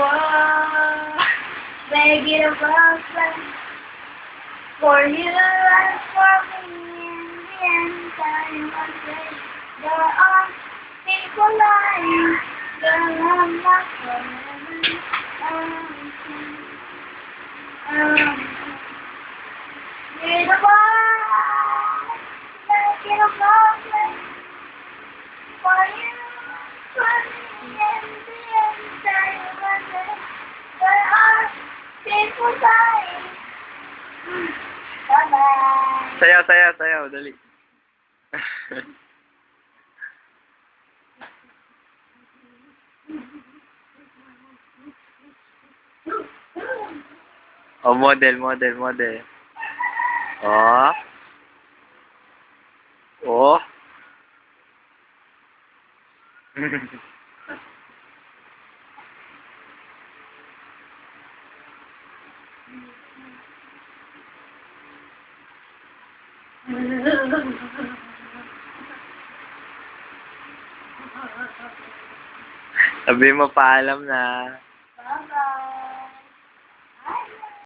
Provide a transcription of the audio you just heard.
world, begging above for you and for me in the end time I say there are people lying, there are not you're the one, begging above for you and for me in the end time I say there are people lying. Bye-bye. Sayaw, dali. Oh, model. Oh. Oh. Sabi mo paalam na. Bye-bye.